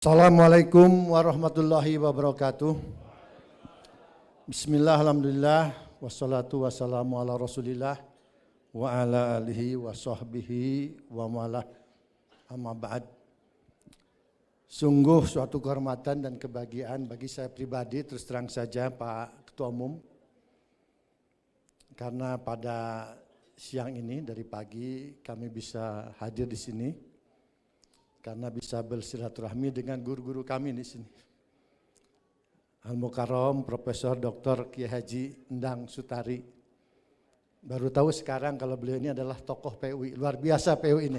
Assalamualaikum warahmatullahi wabarakatuh. Bismillah, alhamdulillah, wassalatu wassalamu ala rasulillah wa ala alihi wa sahbihi wa malah amma ba'd. Sungguh suatu kehormatan dan kebahagiaan bagi saya pribadi, terus terang saja Pak Ketua Umum, karena pada siang ini dari pagi kami bisa hadir di sini karena bisa bersilaturahmi dengan guru-guru kami di sini. Al-Mukarram Profesor Dr. Kiai Haji Endang Sutari. Baru tahu sekarang kalau beliau ini adalah tokoh PUI, luar biasa PUI ini.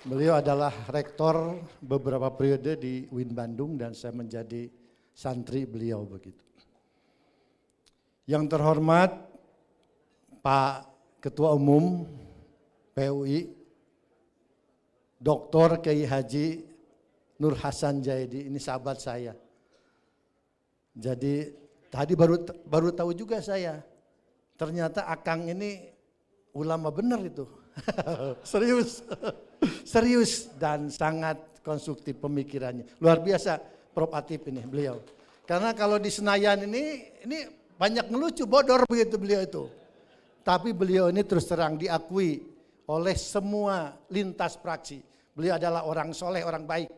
Beliau adalah rektor beberapa periode di UIN Bandung dan saya menjadi santri beliau begitu. Yang terhormat Pak Ketua Umum PUI Dr. Kiai Haji Nur Hasan Jaidi, ini sahabat saya. Jadi tadi baru tahu juga saya, ternyata Akang ini ulama benar itu. Serius dan sangat konstruktif pemikirannya. Luar biasa Prof. Atip ini beliau. Karena kalau di Senayan ini banyak ngelucu, bodor begitu beliau itu. Tapi beliau ini terus terang diakui oleh semua lintas fraksi. Beliau adalah orang soleh, orang baik.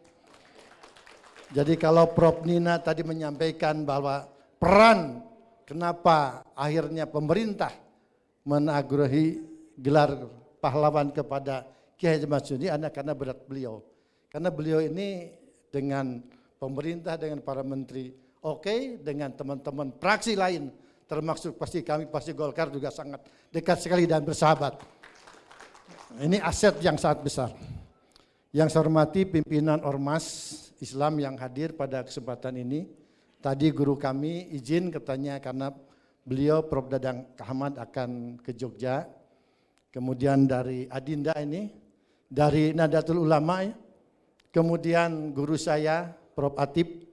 Jadi kalau Prof. Nina tadi menyampaikan bahwa peran kenapa akhirnya pemerintah menagurahi gelar pahlawan kepada Kiai Haji Masyuni karena berat beliau. Karena beliau ini dengan pemerintah, dengan para menteri, dengan teman-teman fraksi lain, termasuk pasti kami, pasti Golkar juga sangat dekat sekali dan bersahabat. Ini aset yang sangat besar. Yang saya hormati pimpinan Ormas Islam yang hadir pada kesempatan ini. Tadi guru kami izin katanya karena beliau Prof. Dadang Ahmad akan ke Jogja. Kemudian dari Adinda ini, dari Nahdlatul Ulama ya. Kemudian guru saya Prof. Atip,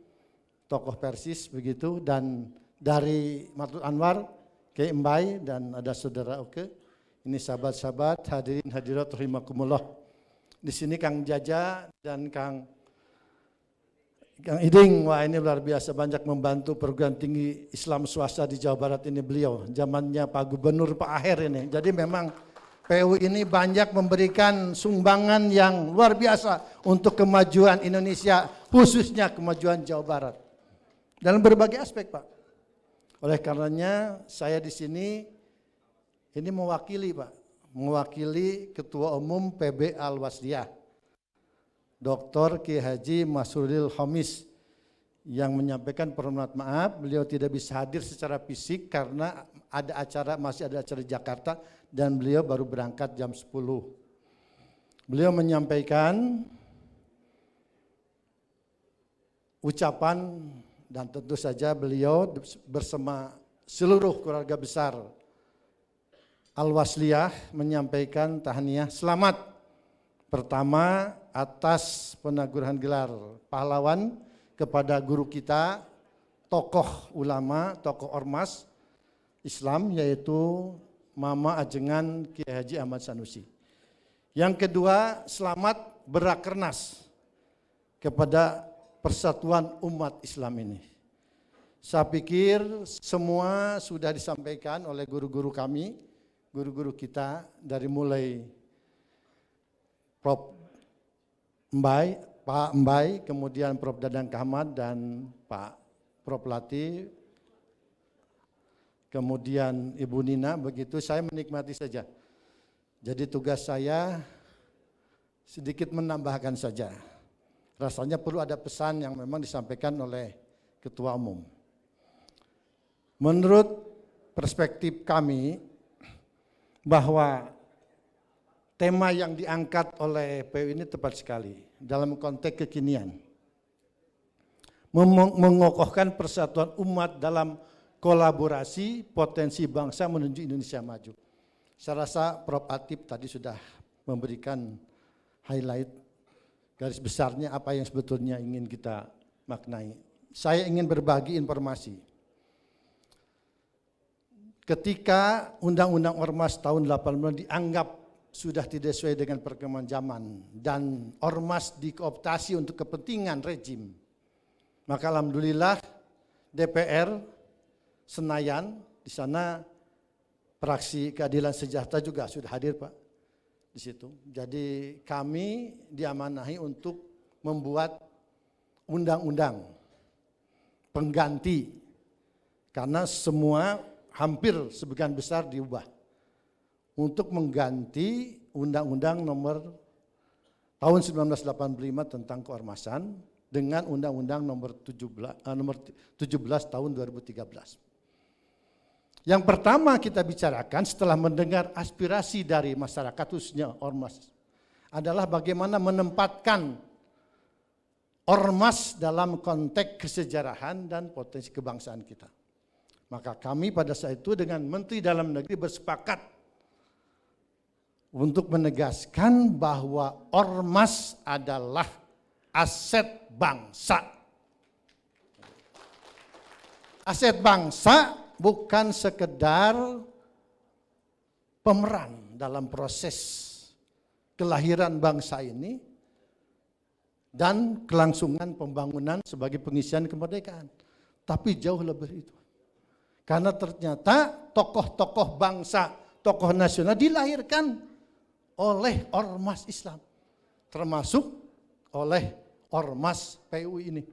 tokoh Persis begitu. Dan dari Matul Anwar, Kiai Mbai dan ada saudara Oke. Ini sahabat-sahabat hadirin hadirat rahimakumullah. Di sini Kang Jaja dan Kang Iding, wah ini luar biasa banyak membantu perguruan tinggi Islam swasta di Jawa Barat ini beliau. Zamannya Pak Gubernur Pak Aher ini. Jadi memang PUI ini banyak memberikan sumbangan yang luar biasa untuk kemajuan Indonesia, khususnya kemajuan Jawa Barat. Dalam berbagai aspek Pak. Oleh karenanya saya di sini ini mewakili Pak. Mewakili Ketua Umum PB Al-Wasliyah, Dr. Kiai Haji Masruril Homis, yang menyampaikan permohonan maaf beliau tidak bisa hadir secara fisik karena masih ada acara di Jakarta dan beliau baru berangkat jam 10. Beliau menyampaikan ucapan dan tentu saja beliau bersama seluruh keluarga besar Al-Wasliyah menyampaikan tahniah selamat pertama atas penagurahan gelar pahlawan kepada guru kita, tokoh ulama, tokoh ormas Islam yaitu Mama Ajengan Kiai Haji Ahmad Sanusi. Yang kedua, selamat berakernas kepada persatuan umat Islam ini. Saya pikir semua sudah disampaikan oleh guru-guru kami, guru-guru kita dari mulai Prof. Mbai, Pak Mbai, kemudian Prof. Dadang Ahmad dan Pak Prof. Lati, kemudian Ibu Nina, begitu saya menikmati saja. Jadi tugas saya sedikit menambahkan saja. Rasanya perlu ada pesan yang memang disampaikan oleh Ketua Umum. Menurut perspektif kami, bahwa tema yang diangkat oleh PUI ini tepat sekali dalam konteks kekinian. Mengokohkan persatuan umat dalam kolaborasi potensi bangsa menuju Indonesia maju. Saya rasa Prof. Atip tadi sudah memberikan highlight garis besarnya apa yang sebetulnya ingin kita maknai. Saya ingin berbagi informasi. Ketika Undang-Undang Ormas tahun 80 dianggap sudah tidak sesuai dengan perkembangan zaman dan ormas dikooptasi untuk kepentingan rejim. Maka alhamdulillah DPR Senayan, di sana fraksi Keadilan Sejahtera juga sudah hadir Pak di situ. Jadi kami diamanahi untuk membuat undang-undang pengganti karena semua hampir sebagian besar diubah untuk mengganti Undang-Undang nomor tahun 1985 tentang keormasan dengan Undang-Undang nomor 17 tahun 2013. Yang pertama kita bicarakan setelah mendengar aspirasi dari masyarakat khususnya ormas adalah bagaimana menempatkan ormas dalam konteks kesejarahan dan potensi kebangsaan kita. Maka kami pada saat itu dengan Menteri Dalam Negeri bersepakat untuk menegaskan bahwa ormas adalah aset bangsa. Aset bangsa bukan sekedar pemeran dalam proses kelahiran bangsa ini dan kelangsungan pembangunan sebagai pengisian kemerdekaan. Tapi jauh lebih itu. Karena ternyata tokoh-tokoh bangsa, tokoh nasional dilahirkan oleh ormas Islam. Termasuk oleh ormas PUI ini.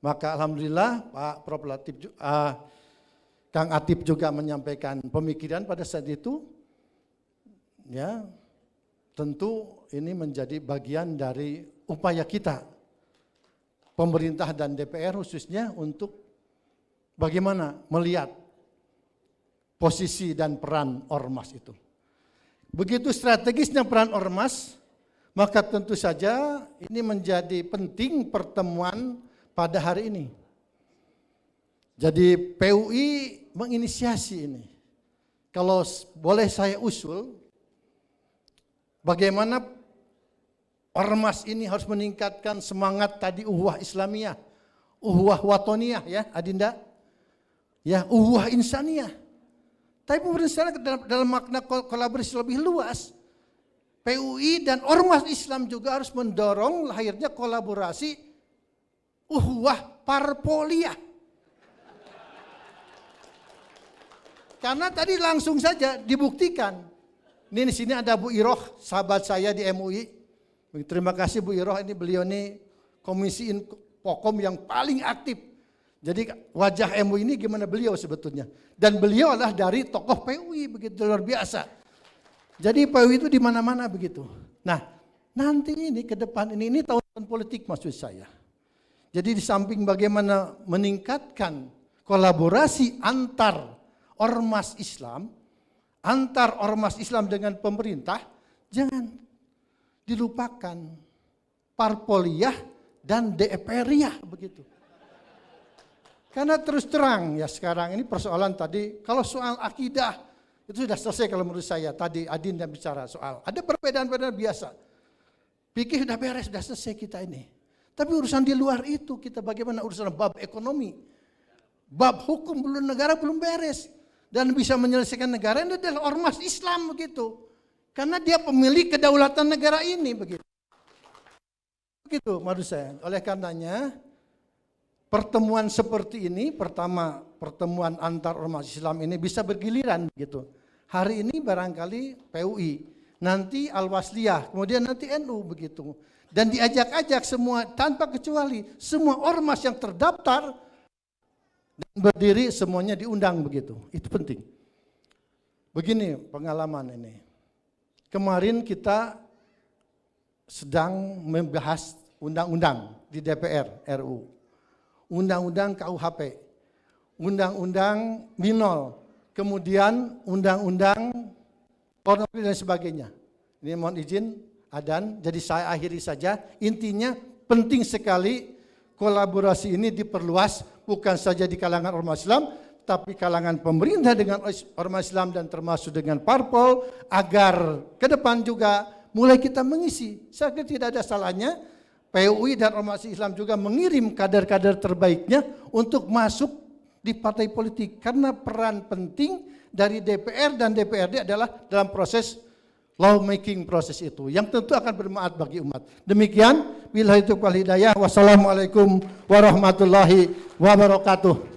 Maka alhamdulillah Pak Prof. Latif, Kang Atip juga menyampaikan pemikiran pada saat itu. Ya, tentu ini menjadi bagian dari upaya kita, pemerintah dan DPR khususnya untuk bagaimana melihat posisi dan peran ormas itu. Begitu strategisnya peran ormas, maka tentu saja ini menjadi penting pertemuan pada hari ini. Jadi PUI menginisiasi ini. Kalau boleh saya usul, bagaimana ormas ini harus meningkatkan semangat tadi uhuwah Islamiyah, uhuwah watoniyah ya Adinda, ya uhuwah insaniyah. Tapi pemerintah dalam makna kolaborasi lebih luas, PUI dan ormas Islam juga harus mendorong lahirnya kolaborasi uhuwah parpoliah. Karena tadi langsung saja dibuktikan. Ini di sini ada Bu Iroh, sahabat saya di MUI. Terima kasih Bu Iroh, ini beliau ini komisi Pokom yang paling aktif. Jadi wajah MUI ini gimana beliau sebetulnya. Dan beliau adalah dari tokoh PUI, begitu luar biasa. Jadi PUI itu di mana-mana begitu. Nah, nanti ini ke depan ini tahun politik maksud saya. Jadi di samping bagaimana meningkatkan kolaborasi antar ormas Islam, antar ormas Islam dengan pemerintah, jangan dilupakan parpoliah dan DPR-iyah begitu. Karena terus terang ya sekarang ini persoalan tadi, kalau soal akidah itu sudah selesai kalau menurut saya. Tadi Adin yang bicara soal, ada perbedaan-perbedaan biasa. Pikir sudah beres, sudah selesai kita ini. Tapi urusan di luar itu kita bagaimana urusan bab ekonomi, bab hukum belum negara belum beres. Dan bisa menyelesaikan negara ini adalah ormas Islam begitu. Karena dia pemilik kedaulatan negara ini begitu. Begitu maksud saya. Oleh karenanya pertemuan seperti ini, pertama pertemuan antar ormas Islam ini bisa bergiliran begitu. Hari ini barangkali PUI, nanti Al-Wasliyah, kemudian nanti NU begitu. Dan diajak-ajak semua tanpa kecuali semua ormas yang terdaftar dan berdiri semuanya diundang begitu. Itu penting. Begini pengalaman ini. Kemarin kita sedang membahas undang-undang di DPR RU. Undang-undang KUHP, undang-undang Minol, kemudian undang-undang pornografi dan sebagainya. Ini mohon izin Adan, jadi saya akhiri saja. Intinya penting sekali kolaborasi ini diperluas bukan saja di kalangan ormas Islam, tapi kalangan pemerintah dengan ormas Islam dan termasuk dengan parpol agar ke depan juga mulai kita mengisi. Saya kira tidak ada salahnya PUI dan ormas Islam juga mengirim kader-kader terbaiknya untuk masuk di partai politik. Karena peran penting dari DPR dan DPRD adalah dalam proses lawmaking proses itu yang tentu akan bermanfaat bagi umat. Demikian, billahi taufiq wal hidayah. Wassalamualaikum warahmatullahi wabarakatuh.